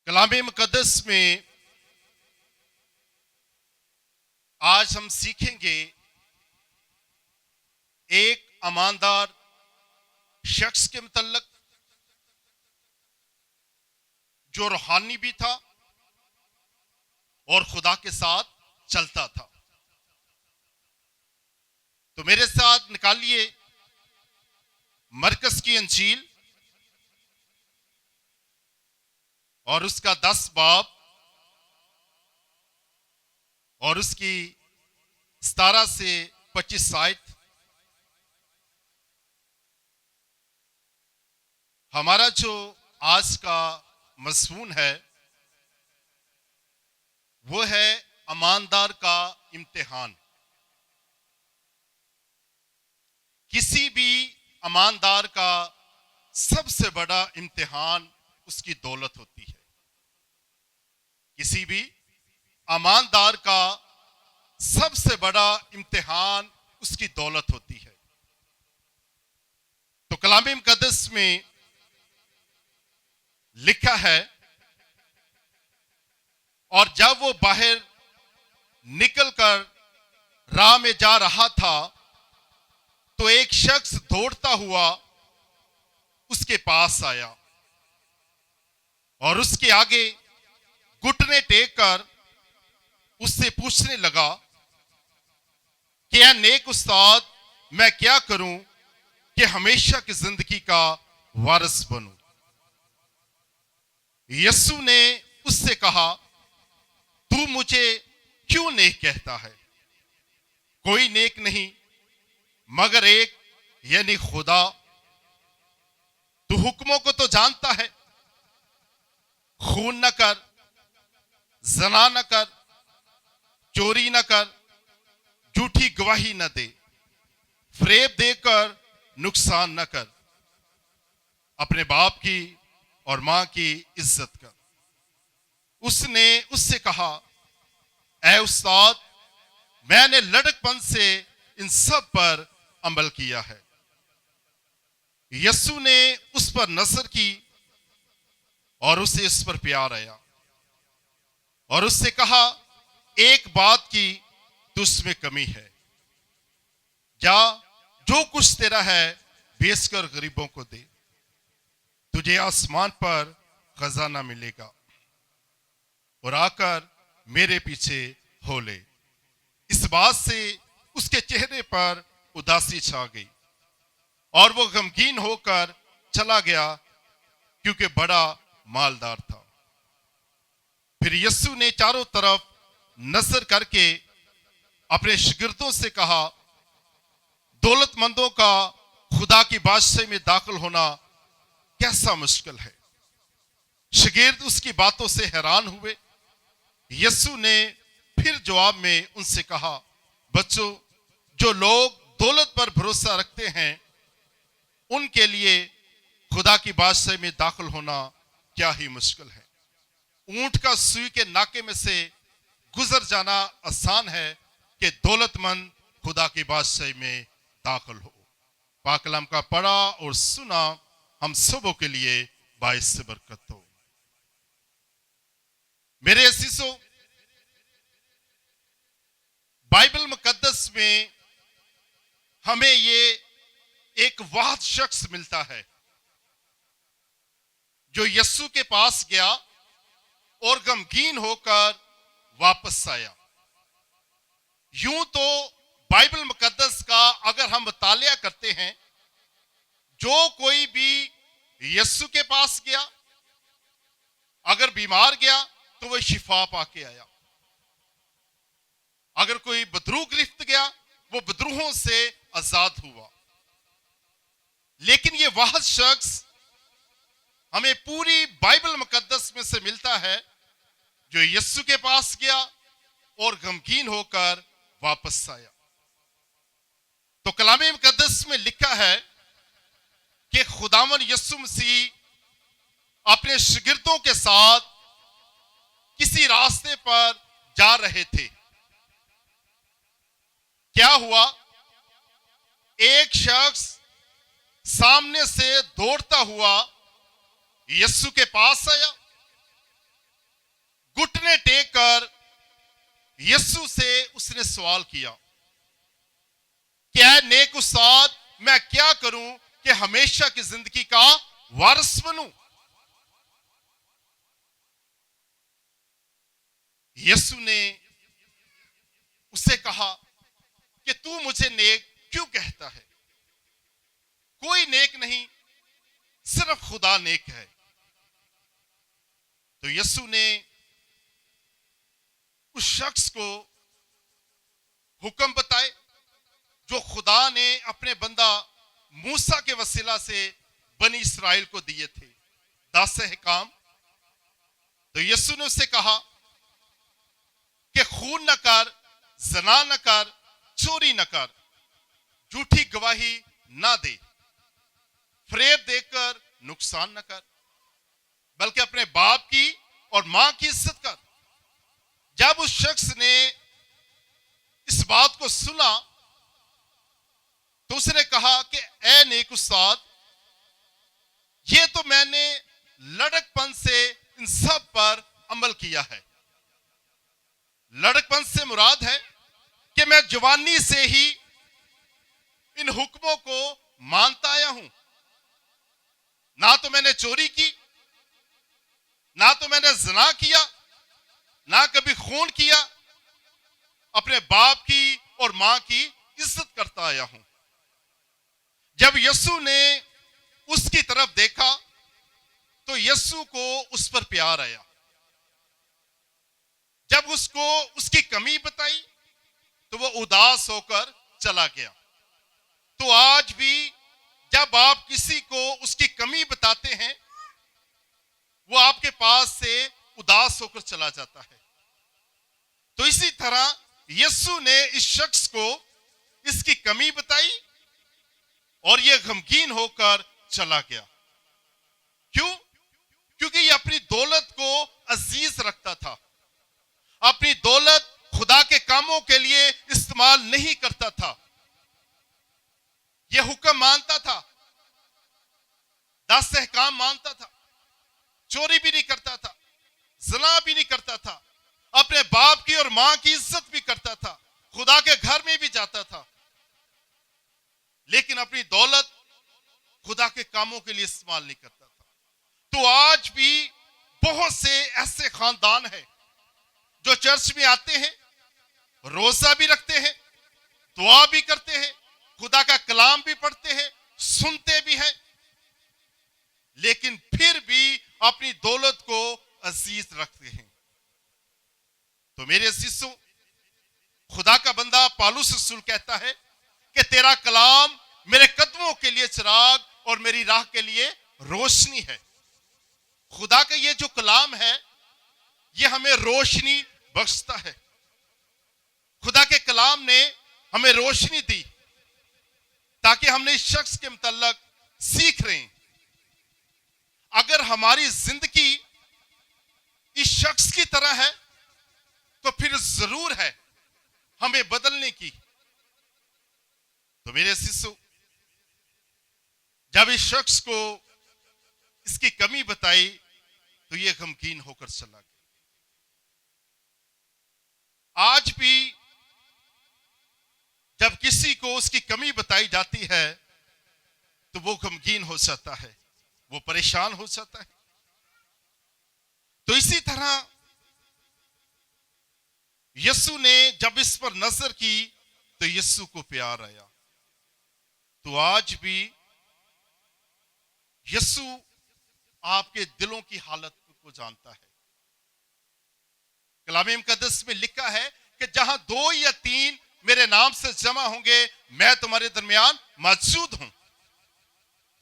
कलाम मुकद्दस में आज हम सीखेंगे एक ईमानदार शख्स के मुतल्लक जो रूहानी भी था और खुदा के साथ चलता था। तो मेरे साथ निकालिए मरकस की अंजील और उसका 10 बाब और उसकी 17 से 25 आयत। हमारा जो आज का मज़मून है वो है ईमानदार का इम्तिहान। किसी भी ईमानदार का सबसे बड़ा इम्तिहान उसकी दौलत होती है। किसी भी ईमानदार का सबसे बड़ा इम्तिहान उसकी दौलत होती है। तो कलाम मुकद्दस में लिखा है, और जब वो बाहर निकलकर राह में जा रहा था तो एक शख्स दौड़ता हुआ उसके पास आया और उसके आगे घुटने टेक कर उससे पूछने लगा कि या नेक उस्ताद, मैं क्या करूं कि हमेशा की जिंदगी का वारिस बनूं। यीशु ने उससे कहा, तू मुझे क्यों नेक कहता है? कोई नेक नहीं मगर एक, यानी खुदा। तू हुक्मों को तो जानता है, खून न कर, जना न कर, चोरी न कर, झूठी गवाही न दे, फरेब देकर नुकसान न कर, अपने बाप की और मां की इज्जत कर। उसने उससे कहा, ऐ उस्ताद, मैंने लड़कपन से इन सब पर अमल किया है। यीशु ने उस पर नजर की और उसे इस पर प्यार आया और उससे कहा, एक बात की तुझमें कमी है। जा, जो कुछ तेरा है बेचकर गरीबों को दे, तुझे आसमान पर खजाना मिलेगा, और आकर मेरे पीछे हो ले। इस बात से उसके चेहरे पर उदासी छा गई और वो गमगीन होकर चला गया क्योंकि बड़ा मालदार था। फिर यीशु ने चारों तरफ नजर करके अपने शागिर्दों से कहा, दौलतमंदों का खुदा की बादशाही में दाखिल होना कैसा मुश्किल है। शागिर्द उसकी बातों से हैरान हुए। यीशु ने फिर जवाब में उनसे कहा, बच्चों, जो लोग दौलत पर भरोसा रखते हैं उनके लिए खुदा की बादशाही में दाखिल होना क्या ही मुश्किल है। ऊंट का सुई के नाके में से गुजर जाना आसान है कि दौलतमंद खुदा की बादशाही में दाखिल हो। पाक कलाम का पढ़ा और सुना हम सबों के लिए बाइस से बरकत हो। मेरे असीसों, बाइबल मुकद्दस में हमें ये एक वाहिद शख्स मिलता है जो यीशु के पास गया और गमगीन होकर वापस आया। यूं तो बाइबल मुकद्दस का अगर हम मुतालिया करते हैं, जो कोई भी यीशु के पास गया, अगर बीमार गया तो वह शिफा पाके आया। अगर कोई बदरूह गिरफ्त गया, वो बदरूहों से आजाद हुआ। लेकिन ये वाहिद शख्स हमें पूरी बाइबल मुकद्दस में से मिलता है जो यीशु के पास गया और गमगीन होकर वापस आया। तो कलाम मुकद्दस में लिखा है कि खुदावन यीशु मसीह अपने शागिर्दों के साथ किसी रास्ते पर जा रहे थे। क्या हुआ? एक शख्स सामने से दौड़ता हुआ यीशु के पास आया यीशु से उसने सवाल किया, क्या नेक उस्ताद, मैं क्या करूं कि हमेशा की जिंदगी का वारिस बनूं? यीशु ने उससे कहा कि तू मुझे नेक क्यों कहता है? कोई नेक नहीं, सिर्फ खुदा नेक है। तो यीशु ने उस शख्स को हुक्म बताए जो खुदा ने अपने बंदा मूसा के वसीला से बनी इस्राएल को दिए थे, 10 अहकाम। तो यीशु ने उससे कहा कि खून न कर, ज़ना न कर, चोरी न कर, झूठी गवाही ना दे, फरेब देकर नुकसान न कर, बल्कि अपने बाप की और मां की इज्जत कर। जब उस शख्स ने इस बात को सुना तो उसने कहा कि ए नेक उस्ताद, ये तो मैंने लड़कपन से इन सब पर अमल किया है। लड़कपन से मुराद है कि मैं जवानी से ही इन हुक्मों को मानता आया हूं। ना तो मैंने चोरी की, ना तो मैंने ज़ना किया, ना कभी खून किया, अपने बाप की और मां की इज्जत करता आया हूं। जब यीशु ने उसकी तरफ देखा तो यीशु को उस पर प्यार आया। जब उसको उसकी कमी बताई तो वो उदास होकर चला गया। तो आज भी जब आप किसी को उसकी कमी बताते हैं, वो आपके पास से उदास होकर चला जाता है। तो इसी तरह यीशु ने इस शख्स को इसकी कमी बताई और ये गमगीन होकर चला गया। क्यों? क्योंकि ये अपनी दौलत को अजीज रखता था, अपनी दौलत खुदा के कामों के लिए इस्तेमाल नहीं करता था। यह हुक्म मानता था, 10 अहकाम मानता था, चोरी भी नहीं करता था, ज़ना भी नहीं करता था, अपने बाप की और मां की इज्जत भी करता था, खुदा के घर में भी जाता था, लेकिन अपनी दौलत खुदा के कामों के लिए इस्तेमाल नहीं करता था। तो आज भी बहुत से ऐसे खानदान हैं जो चर्च में आते हैं, रोजा भी रखते हैं, दुआ भी करते हैं, खुदा का कलाम भी पढ़ते हैं, सुनते भी हैं, लेकिन फिर भी अपनी दौलत को अजीज रखते हैं। तो मेरे अजीजों, खुदा का बंदा पौलुस रसूल कहता है कि तेरा कलाम मेरे कदमों के लिए चिराग और मेरी राह के लिए रोशनी है। खुदा का ये जो कलाम है, ये हमें रोशनी बख्शता है। खुदा के कलाम ने हमें रोशनी दी ताकि हमने इस शख्स के मुतल्लक सीख रहे हैं। अगर हमारी जिंदगी इस शख्स की तरह है तो फिर जरूर है हमें बदलने की। तो मेरे शिष्यों, जब इस शख्स को इसकी कमी बताई तो ये गमगीन होकर चला गया। आज भी जब किसी को उसकी कमी बताई जाती है तो वो गमगीन हो जाता है, वो परेशान हो जाता है। तो इसी तरह यीशु ने जब इस पर नजर की तो यीशु को प्यार आया। तो आज भी यीशु आपके दिलों की हालत को जानता है। कलाम मुकद्दस में लिखा है कि जहां 2 या 3 मेरे नाम से जमा होंगे, मैं तुम्हारे दरमियान मौजूद हूं।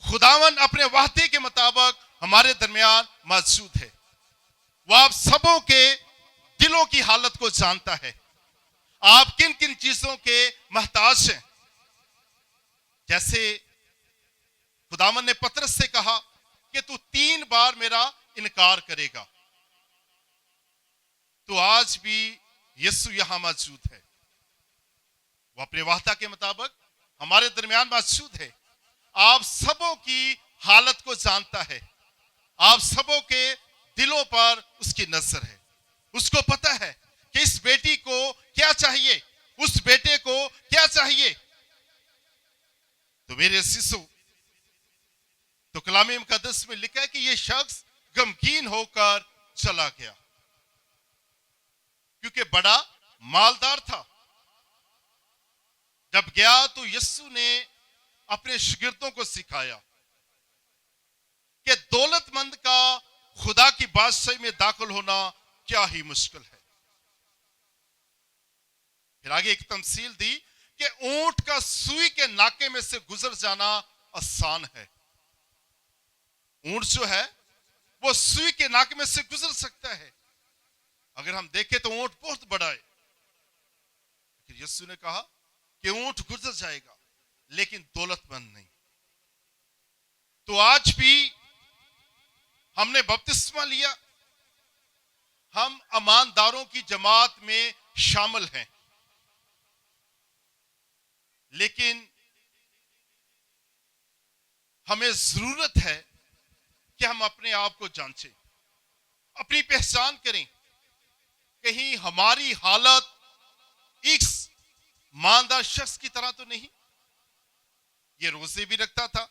खुदावन अपने वादे के मुताबिक हमारे दरमियान मौजूद है। वह आप सबों के दिलों की हालत को जानता है, आप किन किन चीजों के मोहताज हैं। जैसे खुदावन ने पतरस से कहा कि तू 3 बार मेरा इनकार करेगा, तो आज भी यीशु यहां मौजूद है। वो अपने वादा के मुताबिक हमारे दरमियान मौजूद है। आप सबों की हालत को जानता है, आप सबों के दिलों पर उसकी नजर है। उसको पता है कि इस बेटी को क्या चाहिए, उस बेटे को क्या चाहिए। तो मेरे शिशु, तो कलाम मुकद्दस में लिखा है कि यह शख्स गमगीन होकर चला गया क्योंकि बड़ा मालदार था। जब गया तो यीशु ने अपने शागिर्दों को सिखाया कि दौलतमंद का खुदा की बादशाही में दाखिल होना क्या ही मुश्किल है। फिर आगे एक तमसील दी कि ऊंट का सुई के नाके में से गुजर जाना आसान है। ऊंट जो है वो सुई के नाके में से गुजर सकता है। अगर हम देखें तो ऊंट बहुत बड़ा है, लेकिन यीशु ने कहा कि ऊंट गुजर जाएगा लेकिन दौलतमंद नहीं। तो आज भी हमने बपतिस्मा लिया, हम ईमानदारों की जमात में शामिल हैं, लेकिन हमें जरूरत है कि हम अपने आप को जांचें, अपनी पहचान करें। कहीं हमारी हालत इस ईमानदार शख्स की तरह तो नहीं। ये रोजे भी रखता था,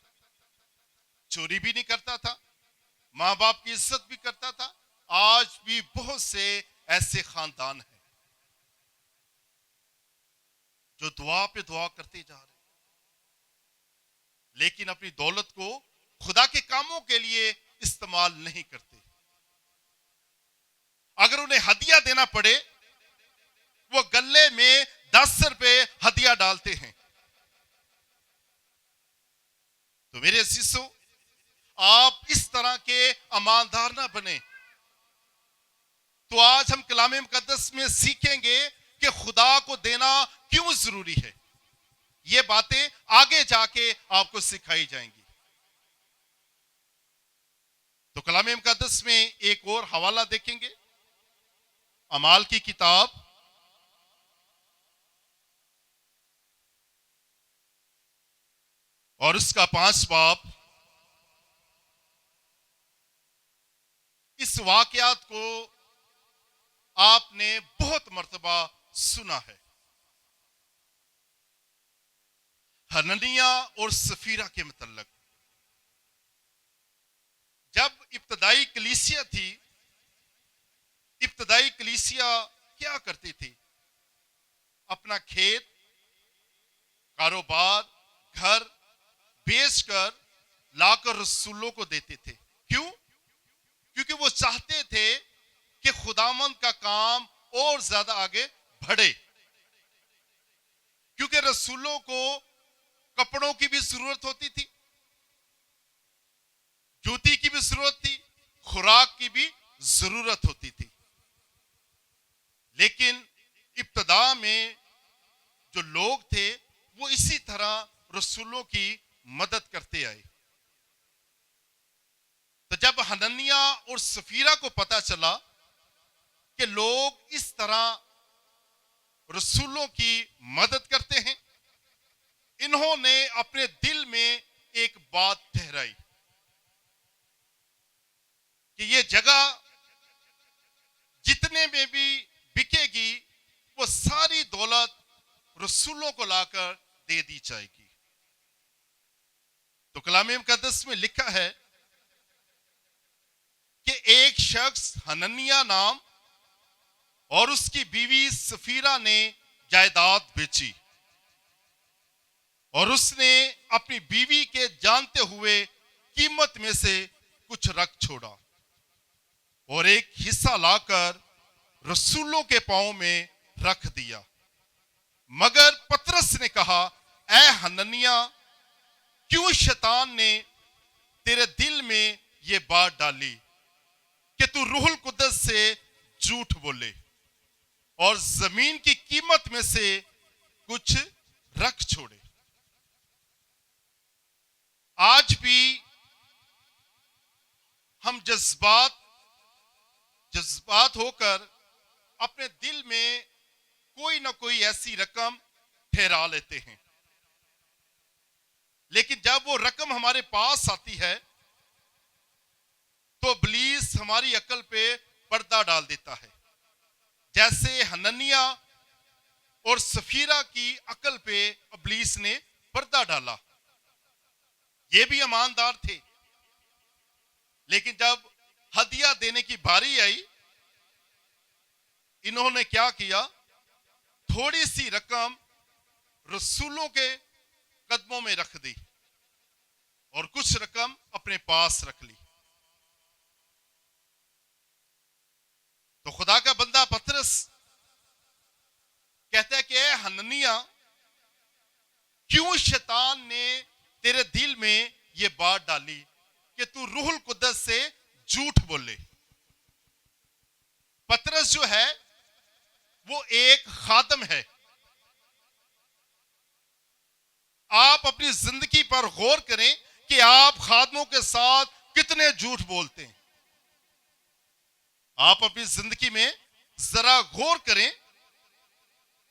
चोरी भी नहीं करता था, मां बाप की इज्जत भी करता था। आज भी बहुत से ऐसे खानदान हैं जो दुआ पे दुआ करते जा रहे, लेकिन अपनी दौलत को खुदा के कामों के लिए इस्तेमाल नहीं करते। अगर उन्हें हदिया देना पड़े, वो गले में 10 रुपए हदिया डालते हैं। तो मेरे शिशु, आप इस तरह के ईमानदार ना बने। तो आज हम कलाम मुकद्दस में सीखेंगे कि खुदा को देना क्यों जरूरी है। ये बातें आगे जाके आपको सिखाई जाएंगी। तो कलाम मुकद्दस में एक और हवाला देखेंगे, अमाल की किताब और उसका 5 बाब। इस वाकयात को आपने बहुत मर्तबा सुना है। हननिया और सफीरा के मुतल्लक। जब इब्तदाई कलीसिया थी, इब्तदाई कलीसिया क्या करती थी? अपना खेत, कारोबार, घर बेचकर लाकर रसूलों को देते थे। क्यों? क्योंकि वो चाहते थे कि खुदावंद का काम और ज्यादा आगे बढ़े। क्योंकि रसूलों को कपड़ों की भी जरूरत होती थी, जूती की भी जरूरत थी, खुराक की भी जरूरत होती थी। लेकिन इब्तदा में जो लोग थे वो इसी तरह रसूलों की मदद करते आए। तो जब हननिया और सफीरा को पता चला कि लोग इस तरह रसूलों की मदद करते हैं, इन्होंने अपने दिल में एक बात ठहराई कि ये जगह जितने में भी बिकेगी वो सारी दौलत रसूलों को लाकर दे दी जाएगी। तो कलाम मुकद्दस में लिखा है कि एक शख्स हननिया नाम और उसकी बीवी सफीरा ने जायदाद बेची और उसने अपनी बीवी के जानते हुए कीमत में से कुछ रख छोड़ा और एक हिस्सा लाकर रसूलों के पांव में रख दिया। मगर पतरस ने कहा, ऐ हननिया, क्यों शैतान ने तेरे दिल में ये बात डाली कि तू रूहुल कुद्दस से झूठ बोले और जमीन की कीमत में से कुछ रख छोड़े। आज भी हम जज्बात होकर अपने दिल में कोई ना कोई ऐसी रकम ठहरा लेते हैं, लेकिन जब वो रकम हमारे पास आती है तो इब्लीस हमारी अकल पे पर्दा डाल देता है जैसे हनन्याह और सफीरा की अकल पे इब्लीस ने पर्दा डाला। ये भी ईमानदार थे, लेकिन जब हदिया देने की बारी आई, इन्होंने क्या किया? थोड़ी सी रकम रसूलों के कदमों में रख दी और कुछ रकम अपने पास रख ली। तो खुदा का बंदा पतरस कहता है कि ए हनन्याह, क्यों शैतान ने तेरे दिल में ये बात डाली कि तू रूहुल कुद्दस से झूठ बोले? पतरस जो है वो एक खादम है। आप अपनी जिंदगी पर गौर करें कि आप खादमों के साथ कितने झूठ बोलते हैं। आप अपनी जिंदगी में जरा गौर करें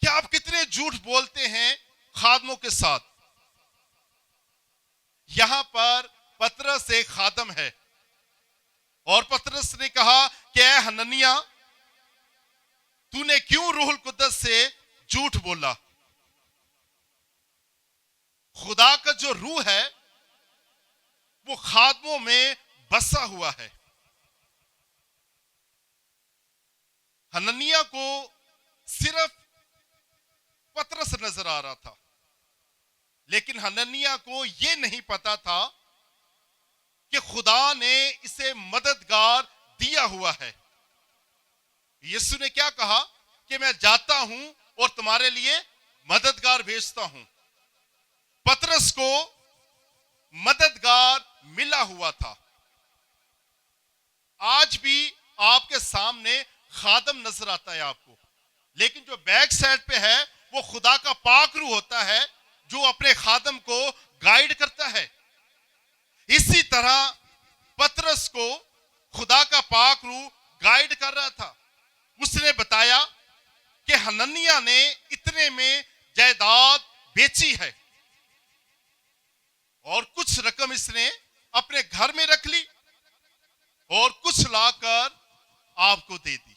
कि आप कितने झूठ बोलते हैं खादमों के साथ। यहां पर पतरस एक खादम है और पतरस ने कहा कि ए हनन्याह, तूने क्यों रूहुल कुद्दस से झूठ बोला? खुदा का जो रूह है वो खादमों में बसा हुआ है। हनन्याह को सिर्फ पतरस नजर आ रहा था, लेकिन हनन्याह को यह नहीं पता था कि खुदा ने इसे मददगार दिया हुआ है। यीशु ने क्या कहा कि मैं जाता हूं और तुम्हारे लिए मददगार भेजता हूं। पतरस को मददगार मिला हुआ था। आज भी आपके सामने खादम नजर आता है आपको, लेकिन जो बैक साइड पे है वो खुदा का पाक रूह होता है जो अपने खादम को गाइड करता है। इसी तरह पतरस को खुदा का पाक रूह गाइड कर रहा था। उसने बताया कि हनन्याह ने इतने में जायदाद बेची है और कुछ रकम इसने अपने घर में रख ली और कुछ लाकर आपको दे दी।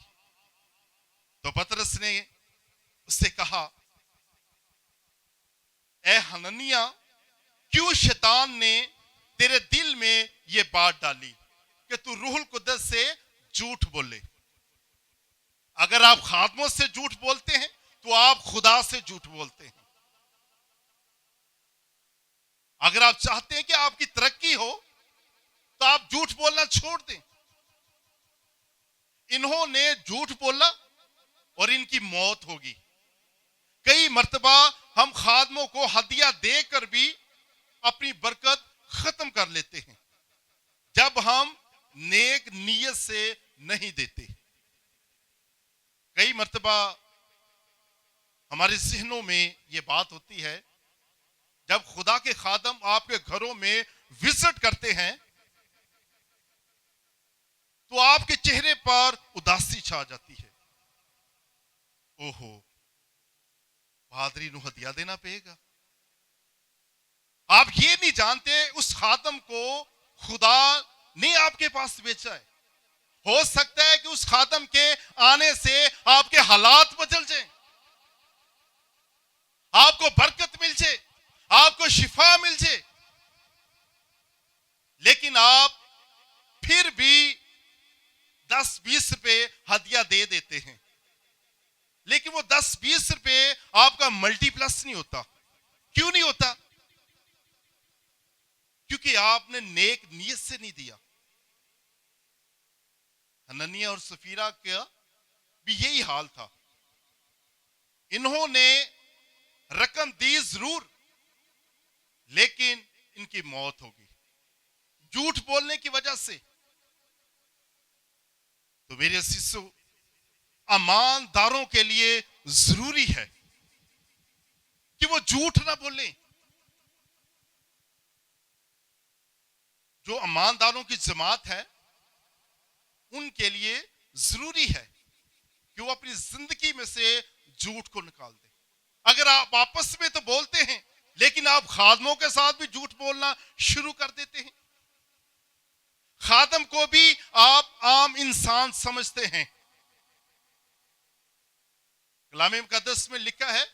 तो पतरस ने उससे कहा, ए हनन्याह, क्यों शैतान ने तेरे दिल में यह बात डाली कि तू रूहुल कुद्दस से झूठ बोले? अगर आप खादमों से झूठ बोलते हैं तो आप खुदा से झूठ बोलते हैं। अगर आप चाहते हैं कि आपकी तरक्की हो तो आप झूठ बोलना छोड़ दें। इन्होंने झूठ बोला और इनकी मौत होगी। कई मर्तबा हम खादमों को हदिया देकर भी अपनी बरकत खत्म कर लेते हैं जब हम नेक नीयत से नहीं देते। कई मर्तबा हमारे ज़हनों में यह बात होती है, जब खुदा के खादम आपके घरों में विजिट करते हैं तो आपके चेहरे पर उदासी छा जाती है। ओहो, पादरी को हदिया देना पड़ेगा। आप ये नहीं जानते उस खादम को खुदा ने आपके पास भेजा है। हो सकता है कि उस खादम के आने से आपके हालात बदल जाएं, आपको बरकत मिल जाए, आपको शिफा मिल जाए, लेकिन आप फिर भी 10-20 रुपए हदिया दे देते हैं, लेकिन वो 10-20 रुपए आपका मल्टीप्लस नहीं होता। क्यों नहीं होता? क्योंकि आपने नेक नीयत से नहीं दिया। हनन्याह और सफीरा का भी यही हाल था। इन्होंने रकम दी जरूर, लेकिन इनकी मौत होगी झूठ बोलने की वजह से। तो मेरे अजीजों, ईमानदारों के लिए जरूरी है कि वो झूठ ना बोले। जो ईमानदारों की जमात है उनके लिए जरूरी है कि वो अपनी जिंदगी में से झूठ को निकाल दे। अगर आप आपस में तो बोलते हैं, लेकिन आप खादमों के साथ भी झूठ बोलना शुरू कर देते हैं। खादम को भी आप आम इंसान समझते हैं, कलाम मुकद्दस में लिखा है,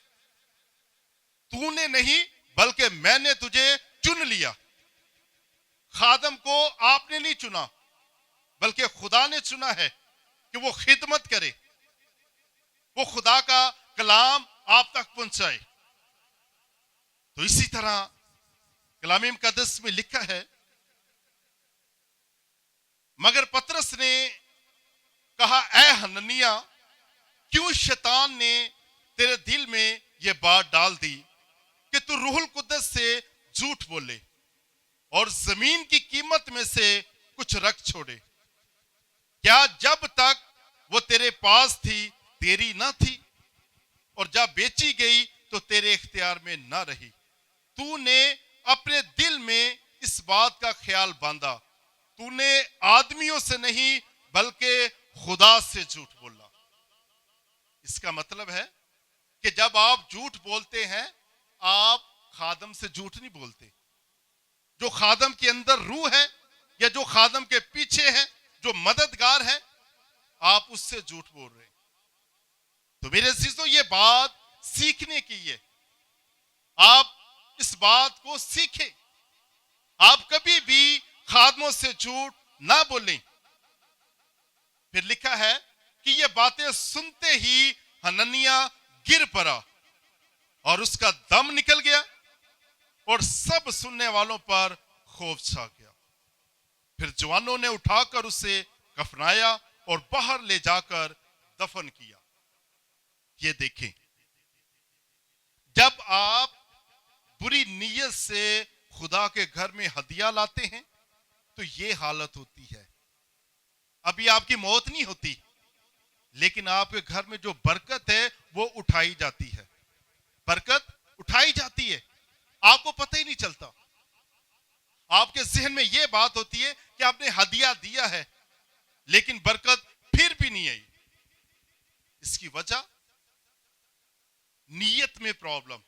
तूने नहीं बल्कि मैंने तुझे चुन लिया। खादम को आपने नहीं चुना, बल्कि खुदा ने चुना है कि वो खिदमत करे, वो खुदा का कलाम आप तक पहुंचाए। तो इसी तरह कलाम मुकद्दस में लिखा है, मगर पतरस ने कहा, ऐ हननिया, क्यों शैतान ने तेरे दिल में यह बात डाल दी कि तू रूहुल कुद्दस से झूठ बोले और जमीन की कीमत में से कुछ रख छोड़े? क्या जब तक वो तेरे पास थी तेरी ना थी, और जब बेची गई तो तेरे इख्तियार में ना रही? तूने अपने दिल में इस बात का ख्याल बांधा, तूने आदमियों से नहीं बल्कि खुदा से झूठ बोला। इसका मतलब है कि जब आप झूठ बोलते हैं, आप खादम से झूठ नहीं बोलते। जो खादम के अंदर रूह है या जो खादम के पीछे है, जो मददगार है, आप उससे झूठ बोल रहे हैं। तो मेरे अजीजों, ये बात सीखने की है। आप इस बात को सीखें। आप कभी भी खादमों से झूठ ना बोलें। फिर लिखा है कि ये बातें सुनते ही हननिया गिर पड़ा और उसका दम निकल गया और सब सुनने वालों पर खौफ छा गया। फिर जवानों ने उठाकर उसे कफनाया और बाहर ले जाकर दफन किया। ये देखें, जब आप बुरी नीयत से खुदा के घर में हदिया लाते हैं तो ये हालत होती है। अभी आपकी मौत नहीं होती, लेकिन आपके घर में जो बरकत है वो उठाई जाती है। बरकत उठाई जाती है, आपको पता ही नहीं चलता। आपके जहन में यह बात होती है कि आपने हदिया दिया है, लेकिन बरकत फिर भी नहीं आई। इसकी वजह नीयत में प्रॉब्लम।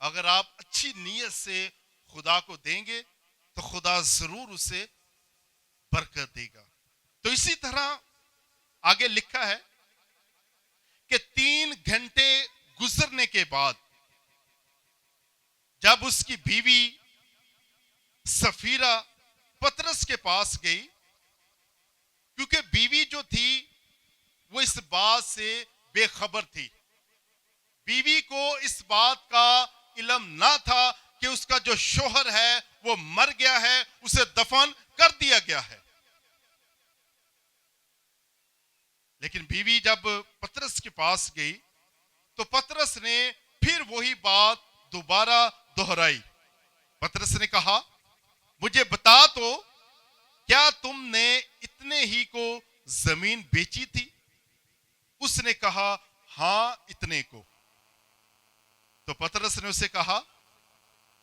अगर आप अच्छी नीयत से खुदा को देंगे तो खुदा जरूर उसे बरकत देगा। तो इसी तरह आगे लिखा है कि 3 घंटे गुजरने के बाद जब उसकी बीवी सफीरा पतरस के पास गई, क्योंकि बीवी जो थी वो इस बात से बेखबर थी। बीवी को इस बात का इल्म ना था कि उसका जो शोहर है वो मर गया है, उसे दफन कर दिया गया है। लेकिन बीवी जब पतरस के पास गई तो पतरस ने फिर वही बात दोबारा दोहराई। पतरस ने कहा, मुझे बता तो, क्या तुमने इतने ही को जमीन बेची थी? उसने कहा, हां, इतने को। तो पतरस ने उसे कहा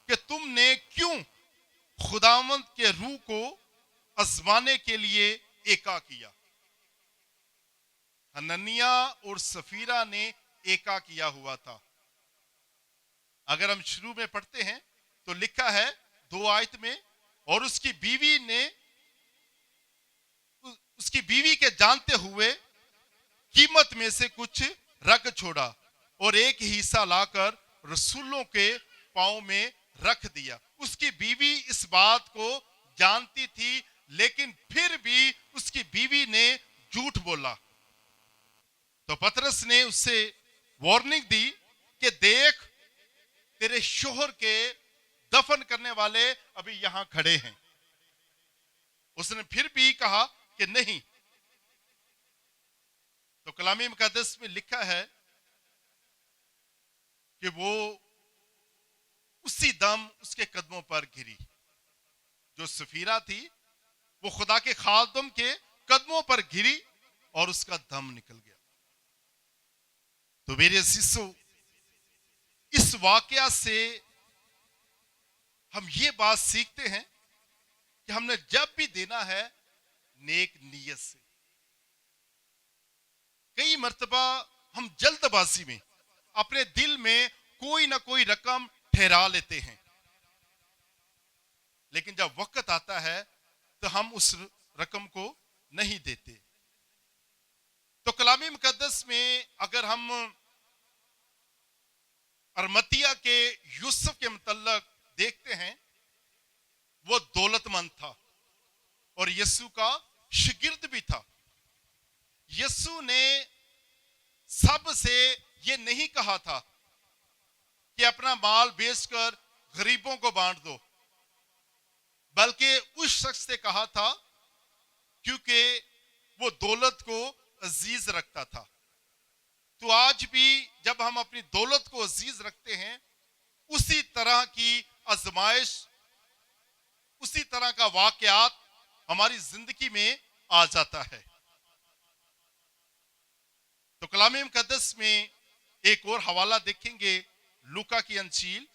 कि तुमने क्यों खुदावंद के रूह को आजमाने के लिए एका किया? हननिया और सफीरा ने एका किया हुआ था। अगर हम शुरू में पढ़ते हैं तो लिखा है 2 आयत में, और उसकी बीवी के जानते हुए कीमत में से कुछ रख छोड़ा और एक हिस्सा लाकर रसूलों के पांव में रख दिया। उसकी बीवी इस बात को जानती थी, लेकिन फिर भी उसकी बीवी ने झूठ बोला। तो पतरस ने उससे वार्निंग दी कि देख, तेरे शोहर के दफन करने वाले अभी यहां खड़े हैं। उसने फिर भी कहा कि नहीं। तो कलामी मुकद्दस में लिखा है कि वो उसी दम उसके कदमों पर गिरी। जो सफीरा थी वो खुदा के खादम के कदमों पर गिरी और उसका दम निकल गया। तो मेरे शिष्यों, इस वाकया से हम ये बात सीखते हैं कि हमने जब भी देना है नेक नीयत से। कई मर्तबा हम जल्दबाजी में अपने दिल में कोई ना कोई रकम ठहरा लेते हैं, लेकिन जब वक्त आता है तो हम उस रकम को नहीं देते। तो कलाम कलाम मुकद्दस में अगर हम अरमतिया के यूसुफ के मुतल्लक देखते हैं, वो दौलतमंद था और यीशु का शागिर्द भी था। यीशु ने सबसे ये नहीं कहा था कि अपना माल बेचकर गरीबों को बांट दो, बल्कि उस शख्स से कहा था क्योंकि वो दौलत को अजीज रखता था। तो आज भी जब हम अपनी दौलत को अजीज रखते हैं, उसी तरह की आजमाइश, उसी तरह का वाकयात हमारी जिंदगी में आ जाता है। तो कलाम मुकद्दस में एक और हवाला देखेंगे, लूका की अंजील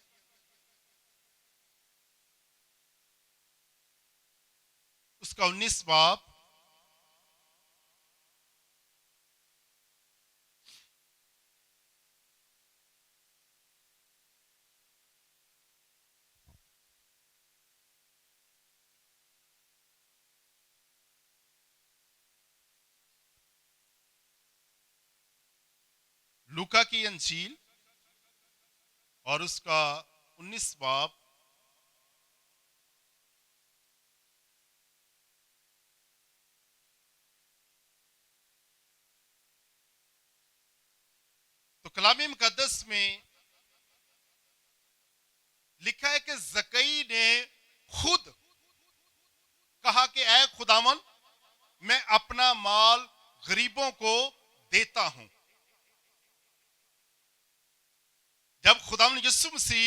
उसका 19 बाब लूका की अंजील और उसका 19 बाब तो कलाम मुकद्दस में लिखा है कि जकई ने खुद कहा कि ऐ खुदावन, मैं अपना माल गरीबों को देता हूं। जब खुदावन यीशु मसीह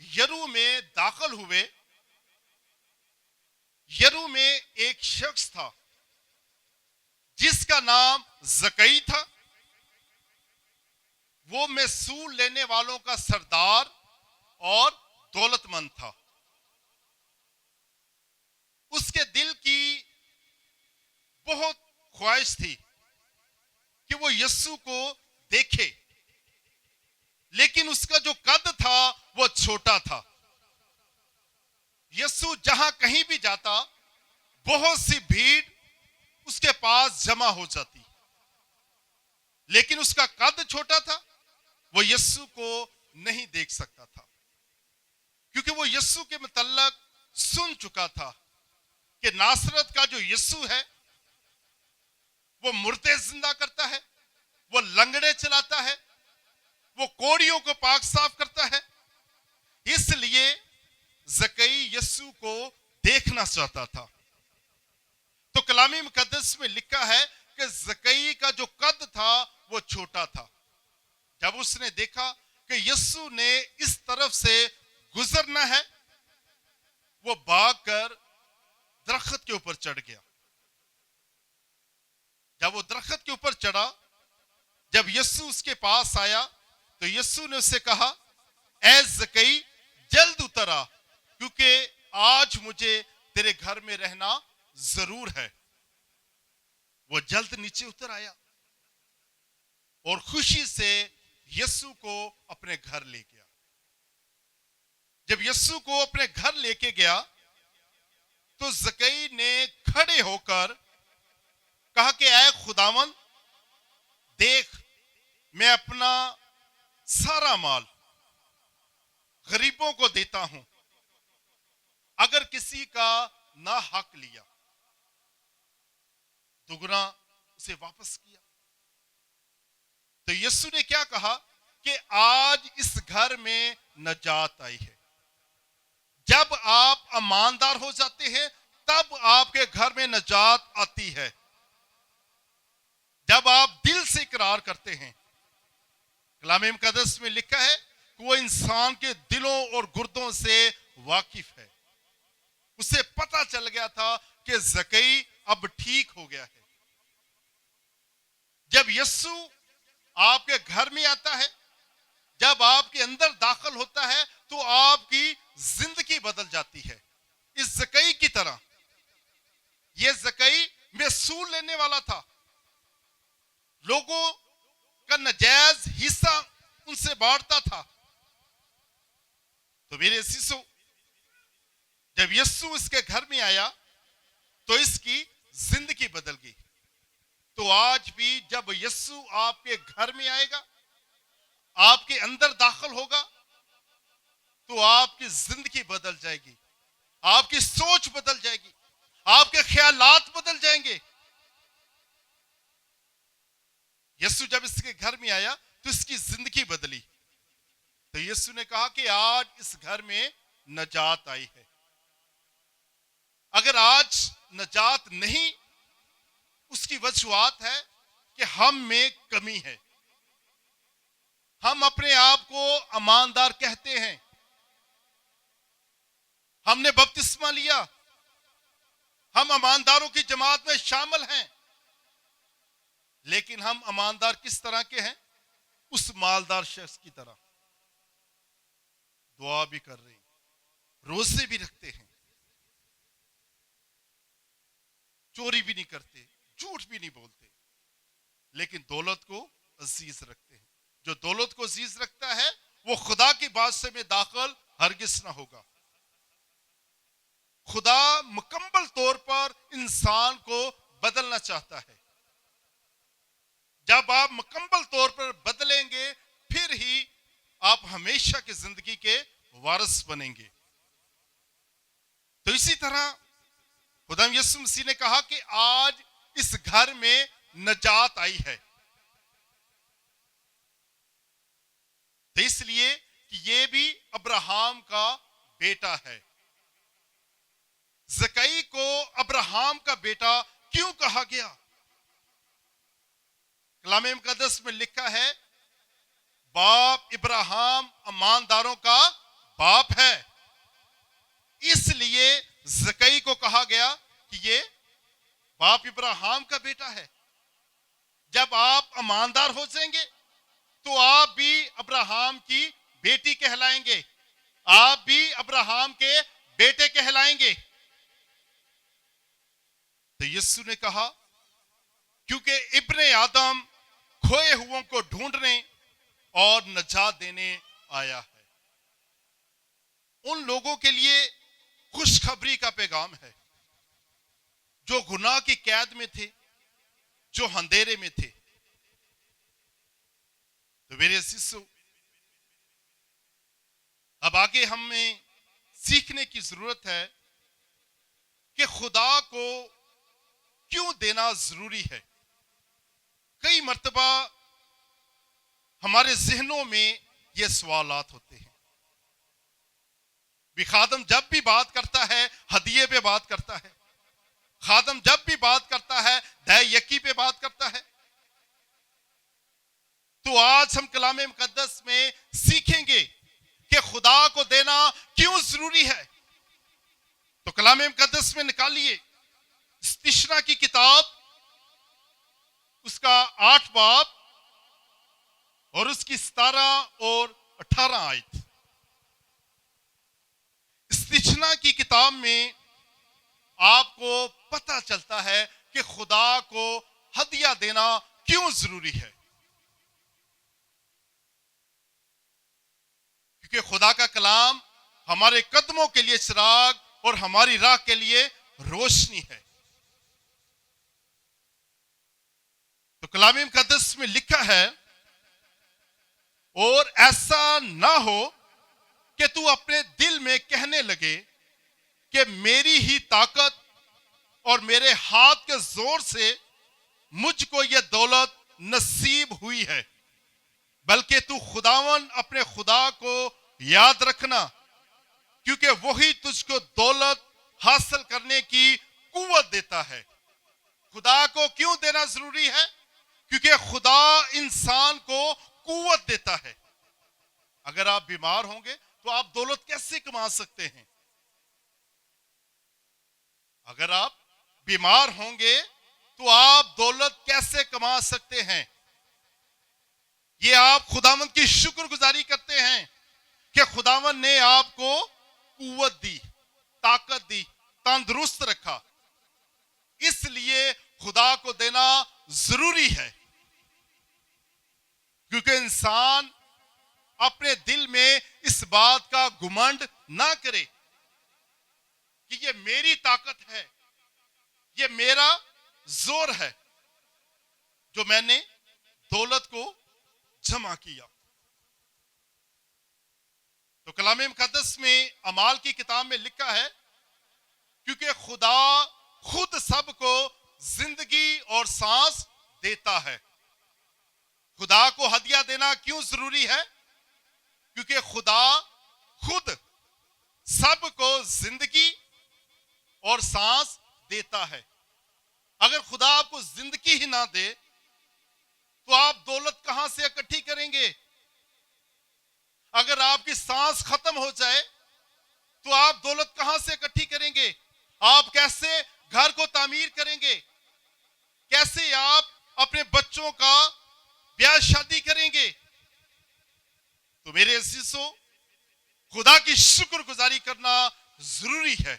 यरू में दाखिल हुए, यरू में एक शख्स था जिसका नाम जकई था। वो महसूल लेने वालों का सरदार और दौलतमंद था। उसके दिल की बहुत ख्वाहिश थी कि वो यीशु को देखे, लेकिन उसका जो कद था वो छोटा था। यीशु जहां कहीं भी जाता, बहुत सी भीड़ उसके पास जमा हो जाती, लेकिन उसका कद छोटा था। वो यीशु को नहीं देख सकता था, क्योंकि वो यीशु के मुतल्लक सुन चुका था कि नासरत का जो यीशु है वो मुर्दे जिंदा करता है, वो लंगड़े चलाता है, वो कोड़ियों को पाक साफ करता है। इसलिए जकई यीशु को देखना चाहता था। तो कलामी मुकद्दस में लिखा है कि जकई का जो कद था वो छोटा था। जब उसने देखा कि यीशु ने इस तरफ से गुजरना है, वो भागकर दरख्त के ऊपर चढ़ गया। जब वो दरख्त के ऊपर चढ़ा, जब यीशु उसके पास आया तो यीशु ने उससे कहा, ऐ जकई, जल्द उतर आ, क्योंकि आज मुझे तेरे घर में रहना जरूर है। वो जल्द नीचे उतर आया और खुशी से यीशु को अपने घर ले गया। जब यीशु को अपने घर लेके गया तो जकई ने खड़े होकर कहा कि ऐ खुदावन, देख, मैं अपना सारा माल गरीबों को देता हूं। अगर किसी का ना हक लिया, दुगना उसे वापस किया। तो यीशु ने क्या कहा कि आज इस घर में नजात आई है। जब आप ईमानदार हो जाते हैं, तब आपके घर में नजात आती है। जब आप दिल से इकरार करते हैं। कलाम मुकद्दस में लिखा है कि वो इंसान के दिलों और गुर्दों से वाकिफ है। उसे पता चल गया था कि जकई अब ठीक हो गया है। जब यीशु आपके घर में आता है, जब आपके अंदर दाखिल होता है, तो आपकी जिंदगी बदल जाती है। इस जकई की तरह यह जकई महसूल लेने वाला था, लोगों का नाजायज हिस्सा उनसे बांटता था। तो मेरे शिशु, जब यीशु इसके घर में आया तो इसकी जिंदगी बदल गई। तो तो आज भी जब यीशु आपके घर में आएगा, आपके अंदर दाखिल होगा, तो आपकी जिंदगी बदल जाएगी, आपकी सोच बदल जाएगी, आपके ख्यालात बदल जाएंगे। यीशु जब इसके घर में आया तो इसकी जिंदगी बदली। तो यीशु ने कहा कि आज इस घर में नजात आई है। अगर आज नजात नहीं, उसकी वजूहत है कि हम में कमी है। हम अपने आप को ईमानदार कहते हैं, हमने बपतिस्मा लिया, हम ईमानदारों की जमात में शामिल हैं, लेकिन हम ईमानदार किस तरह के हैं? उस मालदार शख्स की तरह। दुआ भी कर रहे हैं, रोजे भी रखते हैं, चोरी भी नहीं करते, झूठ भी नहीं बोलते, लेकिन दौलत को अजीज रखते हैं। जो दौलत को अजीज रखता है वो खुदा की बादशाह में दाखिल हरगिज ना होगा। खुदा मुकम्मल तौर पर इंसान को बदलना चाहता है। जब आप मुकम्मल तौर पर बदलेंगे, फिर ही आप हमेशा की जिंदगी के वारिस बनेंगे। तो इसी तरह खुदा यीशु मसीह ने कहा कि आज इस घर में नजात आई है। तो इसलिए कि ये भी अब्राहम का बेटा है। ज़कई को अब्राहम का बेटा क्यों कहा गया? कलाम मुकद्दस में लिखा है, बाप इब्राहिम ईमानदारों का बाप है। इसलिए ज़कई को कहा गया कि ये बाप इब्राहिम का बेटा है। जब आप ईमानदार हो जाएंगे तो आप भी अब्राहम की बेटी कहलाएंगे, आप भी अब्राहम के बेटे कहलाएंगे। तो यीशु ने कहा, क्योंकि इब्ने आदम खोए हुओं को ढूंढने और नजात देने आया है। उन लोगों के लिए खुशखबरी का पैगाम है जो गुनाह की कैद में थे, जो अंधेरे में थे। तो मेरे अजीजों, अब आगे हमें सीखने की जरूरत है कि खुदा को क्यों देना जरूरी है। कई मर्तबा हमारे जहनों में ये सवालात होते हैं। खादम जब भी बात करता है हदिये पे बात करता है, खादम जब भी बात करता है दय यकी पे बात करता है। तो आज हम कलाम मुकद्दस में सीखेंगे कि खुदा को देना क्यों जरूरी है। तो कलाम मुकद्दस में निकालिए इस्तिशना की किताब, उसका 8 बाब और उसकी 17 और 18 आयत। इस्तिशना की किताब में आपको पता चलता है कि खुदा को हदिया देना क्यों जरूरी है। क्योंकि खुदा का कलाम हमारे कदमों के लिए चिराग और हमारी राह के लिए रोशनी है। तो कलाम मुकद्दस में लिखा है, और ऐसा ना हो कि तू अपने दिल में कहने लगे कि मेरी ही ताकत और मेरे हाथ के जोर से मुझको यह दौलत नसीब हुई है, बल्कि तू खुदावन अपने खुदा को याद रखना, क्योंकि वही तुझको दौलत हासिल करने की कुव्वत देता है। खुदा को क्यों देना जरूरी है? क्योंकि खुदा इंसान को कुव्वत देता है। अगर आप बीमार होंगे तो आप दौलत कैसे कमा सकते हैं? अगर आप बीमार होंगे तो आप दौलत कैसे कमा सकते हैं? ये आप खुदावंद की शुक्रगुजारी करते हैं कि खुदावंद ने आपको कुव्वत दी, ताकत दी, तंदुरुस्त रखा। इसलिए खुदा को देना जरूरी है, क्योंकि इंसान अपने दिल में इस बात का घुमंड ना करे कि ये मेरी ताकत है, ये मेरा जोर है। जो मैंने दौलत को जमा किया। तो कलाम मुकद्दस में अमाल की किताब में लिखा है, क्योंकि खुदा खुद सबको जिंदगी और सांस देता है। खुदा को हदिया देना क्यों जरूरी है? क्योंकि खुदा खुद सबको जिंदगी और सांस देता है। अगर खुदा आपको जिंदगी ही ना दे तो आप दौलत कहां से इकट्ठी करेंगे? अगर आपकी सांस खत्म हो जाए तो आप दौलत कहां से इकट्ठी करेंगे? आप कैसे घर को तामीर करेंगे? कैसे आप अपने बच्चों का ब्याह शादी करेंगे? तो मेरे अजीजों, खुदा की शुक्रगुजारी करना जरूरी है।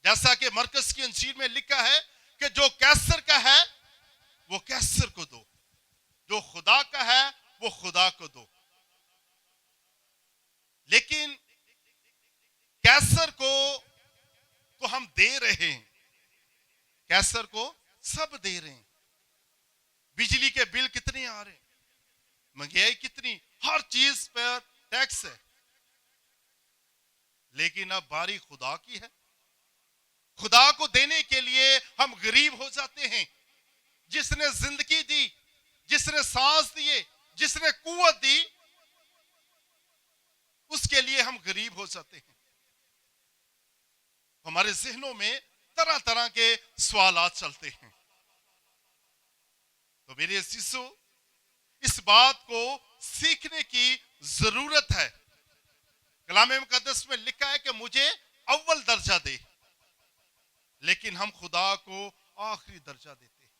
जैसा कि मरकस की अंजील में लिखा है कि जो कैसर का है वो कैसर को दो, जो खुदा का है वो खुदा को दो। लेकिन कैसर को तो हम दे रहे हैं, कैसर को सब दे रहे हैं। बिजली के बिल कितने आ रहे हैं, महंगाई कितनी, हर चीज पर टैक्स है। लेकिन अब बारी खुदा की है। खुदा को देने के लिए हम गरीब हो जाते हैं। जिसने जिंदगी दी, जिसने सांस दिए, जिसने कुव्वत दी, उसके लिए हम गरीब हो जाते हैं। हमारे जहनों में तरह तरह के सवालात चलते हैं। तो मेरे अजीजों, इस बात को सीखने की जरूरत है। कलाम मुकद्दस में लिखा है कि मुझे अव्वल दर्जा दे, लेकिन हम खुदा को आखिरी दर्जा देते हैं।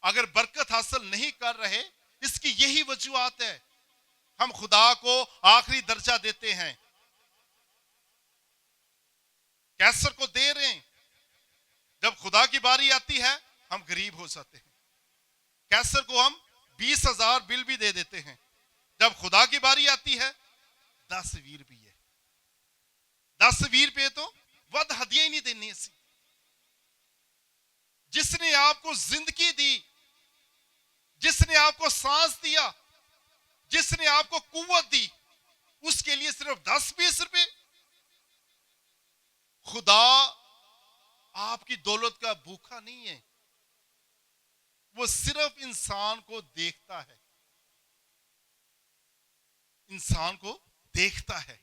अगर बरकत हासिल नहीं कर रहे, इसकी यही वजूहत है। हम खुदा को आखिरी दर्जा देते हैं, कैसर को दे रहे हैं। जब खुदा की बारी आती है हम गरीब हो जाते हैं। कैसर को हम 20,000 बिल भी दे देते हैं। जब खुदा की बारी आती है 10-20 रुपये, 10-20 रुपये तो वध हदिया ही नहीं देनी सी। जिसने आपको जिंदगी दी, जिसने आपको सांस दिया, जिसने आपको कुव्वत दी, उसके लिए सिर्फ 10-20 रुपए। खुदा आपकी दौलत का भूखा नहीं है, वो सिर्फ इंसान को देखता है। इंसान को देखता है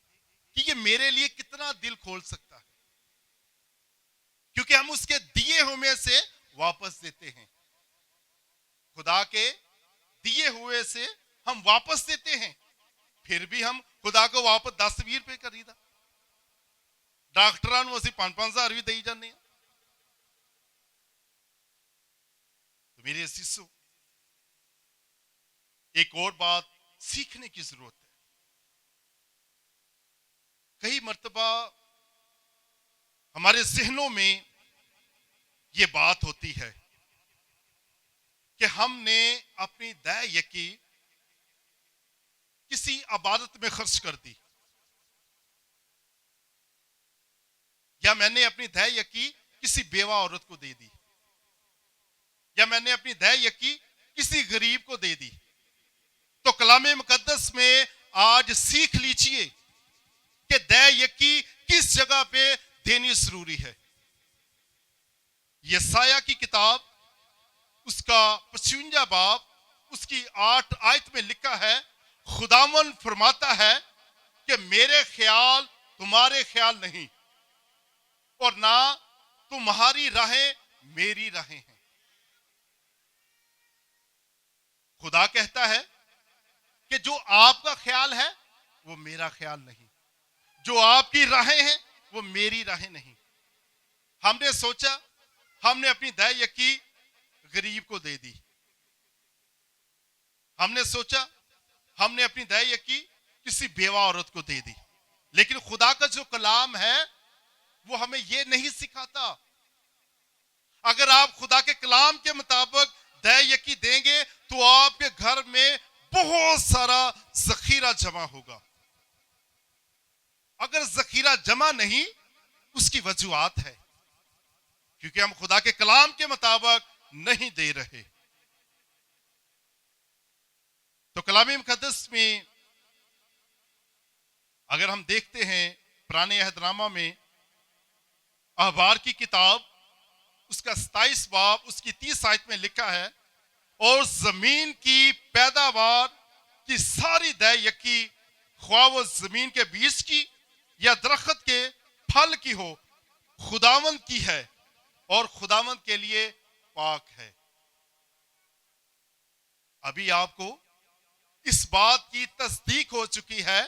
कि ये मेरे लिए कितना दिल खोल सकता है, क्योंकि हम उसके दिए हुए से वापस देते हैं। खुदा के दिए हुए से हम वापस देते हैं। फिर भी हम खुदा को वापस 10-20 रुपए खरीदा, डॉक्टर 5,000 भी दे जाने। तो मेरे शिष्यों, एक और बात सीखने की जरूरत है। कई मर्तबा हमारे जहनों में यह बात होती है कि हमने अपनी दै यकी किसी इबादत में खर्च कर दी, या मैंने अपनी दै यकी किसी बेवा औरत को दे दी, या मैंने अपनी दै यकी किसी गरीब को दे दी। तो कलाम मुकद्दस में आज सीख लीजिए कि दै यकी किस जगह पे देनी जरूरी है। यसाया की किताब, उसका 55 बाब, उसकी 8 आयत में लिखा है, खुदावन फरमाता है कि मेरे ख्याल तुम्हारे ख्याल नहीं, और ना तुम्हारी राहें मेरी राहें हैं। खुदा कहता है कि जो आपका ख्याल है वो मेरा ख्याल नहीं, जो आपकी राहें हैं वो मेरी राहें नहीं। हमने सोचा हमने अपनी दै यकी गरीब को दे दी, हमने सोचा हमने अपनी दै यकी किसी बेवा औरत को दे दी, लेकिन खुदा का जो कलाम है वो हमें ये नहीं सिखाता। अगर आप खुदा के कलाम के मुताबिक दै यकी देंगे तो आपके घर में बहुत सारा जखीरा जमा होगा। अगर जखीरा जमा नहीं, उसकी वजूहत है। क्योंकि हम खुदा के कलाम के मुताबिक नहीं दे रहे। तो कलाम मुकद्दस में अगर हम देखते हैं पुराने अहदनामा में अहबार की किताब उसका 27 बाब उसकी 30 आयत में लिखा है, और जमीन की पैदावार की सारी दय यकी, ख्वाह वो जमीन के बीज की या दरख्त के फल की हो, खुदावंद की है और खुदावंद के लिए पाक है। अभी आपको इस बात की तस्दीक हो चुकी है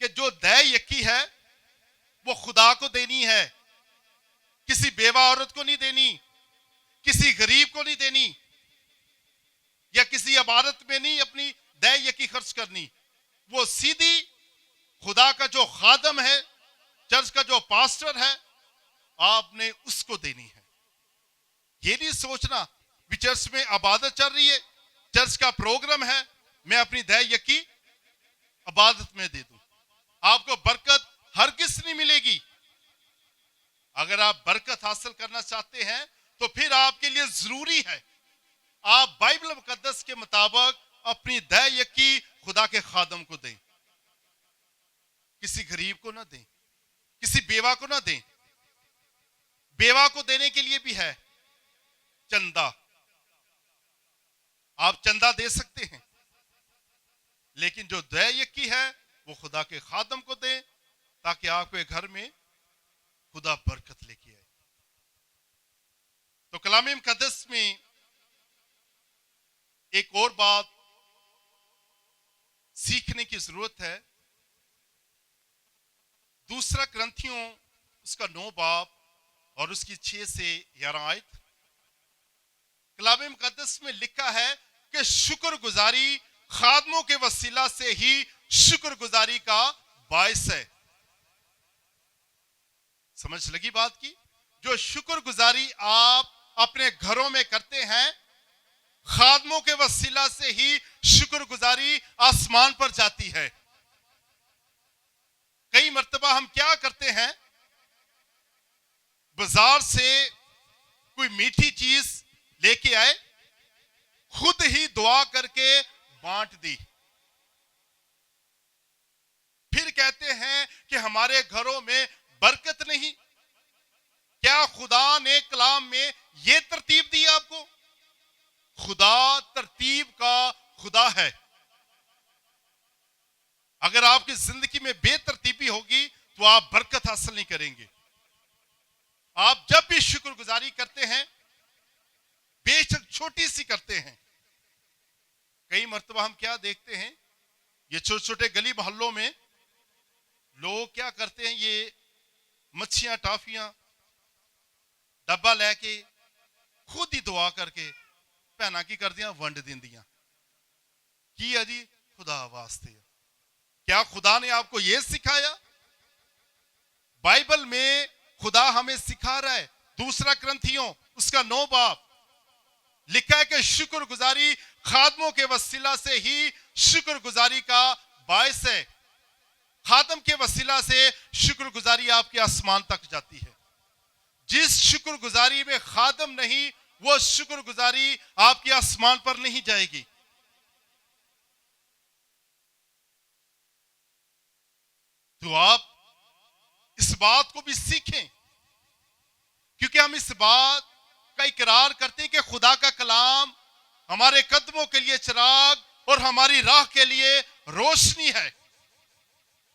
कि जो दय यकी है वो खुदा को देनी है, किसी बेवा औरत को नहीं देनी, किसी गरीब को नहीं देनी, या किसी इबादत में नहीं अपनी दय यकी खर्च करनी। वो सीधी खुदा का जो खादम है, चर्च का जो पास्टर है, आपने उसको देनी है। ये नहीं सोचना कि चर्च में इबादत चल रही है, चर्च का प्रोग्राम है, मैं अपनी दय यकी इबादत में दे दूं। आपको बरकत हरगिज़ नहीं मिलेगी। अगर आप बरकत हासिल करना चाहते हैं तो फिर आपके लिए जरूरी है आप बाइबल मुकद्दस के मुताबिक अपनी दय यकी खुदा के खादम को दें, किसी गरीब को ना दें, किसी बेवा को ना दें। बेवा को देने के लिए भी है चंदा, आप चंदा दे सकते हैं, लेकिन जो दय यकी है वो खुदा के खादम को दें ताकि आपके घर में खुदा बरकत लेके आए। तो कलाम मुकद्दस में एक और बात सीखने की जरूरत है। दूसरा क्रंथियों उसका 9 बाब और उसकी 6 से 11 आयत, कलाम मुकद्दस में लिखा है कि शुक्रगुजारी खादमों के वसीला से ही शुक्रगुजारी का बायस है। समझ लगी बात की? जो शुक्रगुजारी आप अपने घरों में करते हैं, खादमों के वसीला से ही शुक्रगुजारी आसमान पर जाती है। कई मर्तबा हम क्या करते हैं, बाजार से कोई मीठी चीज लेके आए, खुद ही दुआ करके बांट दी, फिर कहते हैं कि हमारे घरों में बरकत नहीं। क्या खुदा ने कलाम में यह तरतीब दी आपको? खुदा तरतीब का खुदा है। अगर आपकी जिंदगी में बेतरतीबी होगी तो आप बरकत हासिल नहीं करेंगे। आप जब भी शुक्रगुजारी करते हैं, बेशक छोटी सी करते हैं, कई मर्तबा हम क्या देखते हैं, ये छोटे छोटे गली मोहल्लों में लोग क्या करते हैं, ये मच्छियां टाफियां डब्बा लेके खुद ही दुआ करके भैना की कर दिया वंड दिंदियां की है जी खुदा वास्ते। क्या खुदा ने आपको यह सिखाया? बाइबल में खुदा हमें सिखा रहा है। दूसरा क्रंथियों उसका 9 बाब लिखा है कि शुक्रगुजारी खादमों के वसीला से ही शुक्रगुजारी का बायस है। खादम के वसीला से शुक्रगुजारी आपके आसमान तक जाती है। जिस शुक्रगुजारी में खादम नहीं, वो शुक्रगुजारी आपके आसमान पर नहीं जाएगी। तो आप इस बात को भी सीखें, क्योंकि हम इस बात का इकरार करते हैं कि खुदा का कलाम हमारे कदमों के लिए चिराग और हमारी राह के लिए रोशनी है।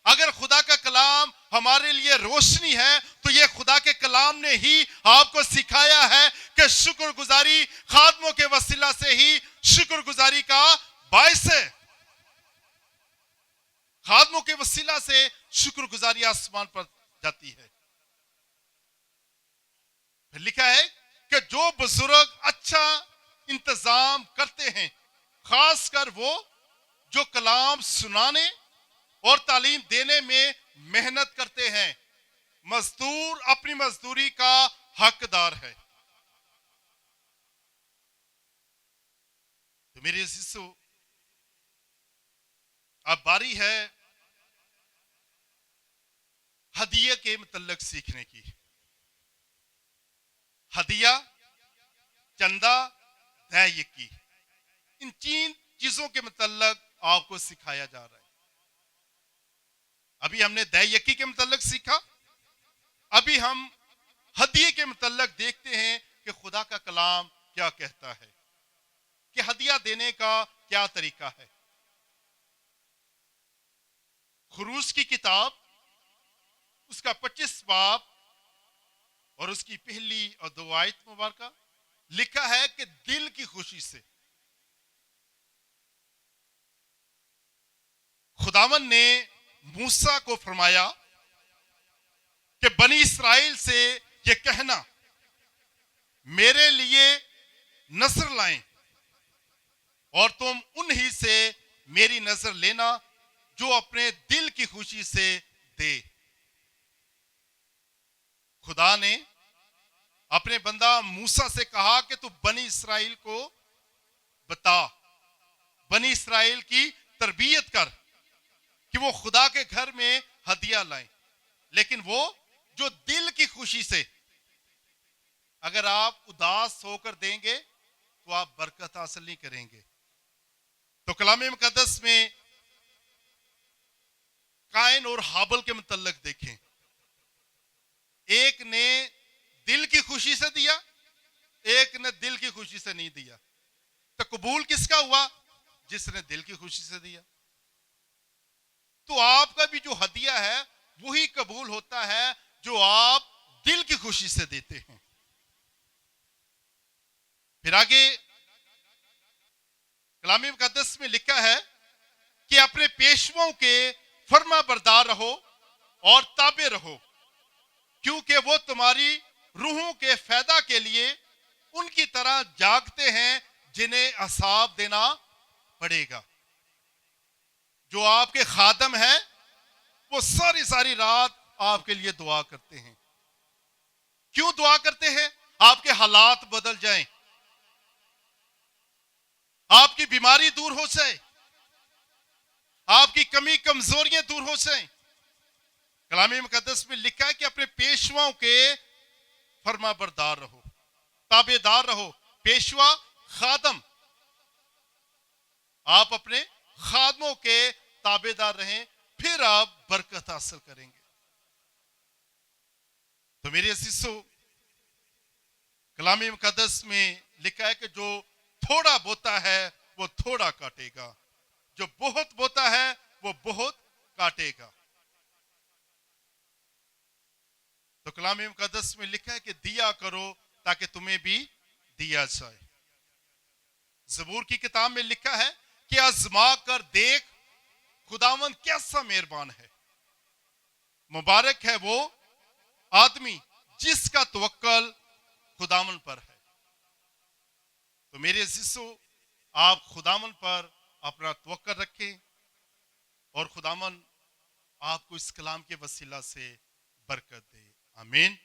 अगर खुदा का कलाम हमारे लिए रोशनी है तो यह खुदा के कलाम ने ही आपको सिखाया है कि शुक्रगुजारी खादमों के वसीला से ही शुक्रगुजारी का बायस है। खादमों के वसीला से शुक्रगुजारी आसमान पर जाती है। फिर लिखा है कि जो बुजुर्ग अच्छा इंतजाम करते हैं, खासकर वो जो कलाम सुनाने और तालीम देने में मेहनत करते हैं, मजदूर अपनी मजदूरी का हकदार है। तो मेरे शिशु, अब बारी है हदिये के मुतल्लिक सीखने की। हदिया, चंदा, दैयकी, इन 3 चीजों के मतलब आपको सिखाया जा रहा है। अभी हमने दैयकी के मतलब सीखा, अभी हम हदिये के मतलब देखते हैं कि खुदा का कलाम क्या कहता है, कि हदिया देने का क्या तरीका है। खुरूज की किताब उसका 25 बाब और उसकी पहली और 2 आयत मुबारका लिखा है कि दिल की खुशी से खुदावन ने मूसा को फरमाया कि बनी इस्राएल से ये कहना, मेरे लिए नजर लाएं और तुम उन्हीं से मेरी नजर लेना जो अपने दिल की खुशी से दे। खुदा ने अपने बंदा मूसा से कहा कि तू बनी इस्राएल को बता, बनी इस्राएल की तरबियत कर कि वो खुदा के घर में हदिया लाएं, लेकिन वो जो दिल की खुशी से। अगर आप उदास होकर देंगे तो आप बरकत हासिल नहीं करेंगे। तो कलाम मुकद्दस में कायन और हाबल के मुतल्लिक देखें, एक ने दिल की खुशी से दिया, एक ने दिल की खुशी से नहीं दिया। तो कबूल किसका हुआ? जिसने दिल की खुशी से दिया। तो आपका भी जो हदिया है वही कबूल होता है जो आप दिल की खुशी से देते हैं। फिर आगे कलाम मुकद्दस में लिखा है कि अपने पेशवाओं के फर्मा बरदार रहो और ताबे रहो, क्योंकि वो तुम्हारी रूहों के फायदा के लिए उनकी तरह जागते हैं जिन्हें असाब देना पड़ेगा। जो आपके खादम हैं वो सारी सारी रात आपके लिए दुआ करते हैं। क्यों दुआ करते हैं? आपके हालात बदल जाएं, आपकी बीमारी दूर हो जाए, आपकी कमी कमजोरियां दूर हो जाए। कलाम मुकद्दस में लिखा है कि अपने पेशवाओं के फर्मा बरदार रहो, ताबेदार रहो। पेशवा खादम, आप अपने खादमों के ताबेदार रहें, फिर आप बरकत हासिल करेंगे। तो मेरे अजीजों, कलाम मुकद्दस में लिखा है कि जो थोड़ा बोता है वो थोड़ा काटेगा, जो बहुत बोता है वो बहुत काटेगा। तो कलाम मुकद्दस में लिखा है कि दिया करो ताकि तुम्हें भी दिया जाए। ज़बूर की किताब में लिखा है कि आजमा कर देख खुदावंद कैसा मेहरबान है। मुबारक है वो आदमी जिसका तवक्कल खुदावन पर है। तो मेरे अजीजों, आप खुदावन पर अपना तवक्कल रखें और खुदावन आपको इस कलाम के वसीला से बरकत दे। आमीन।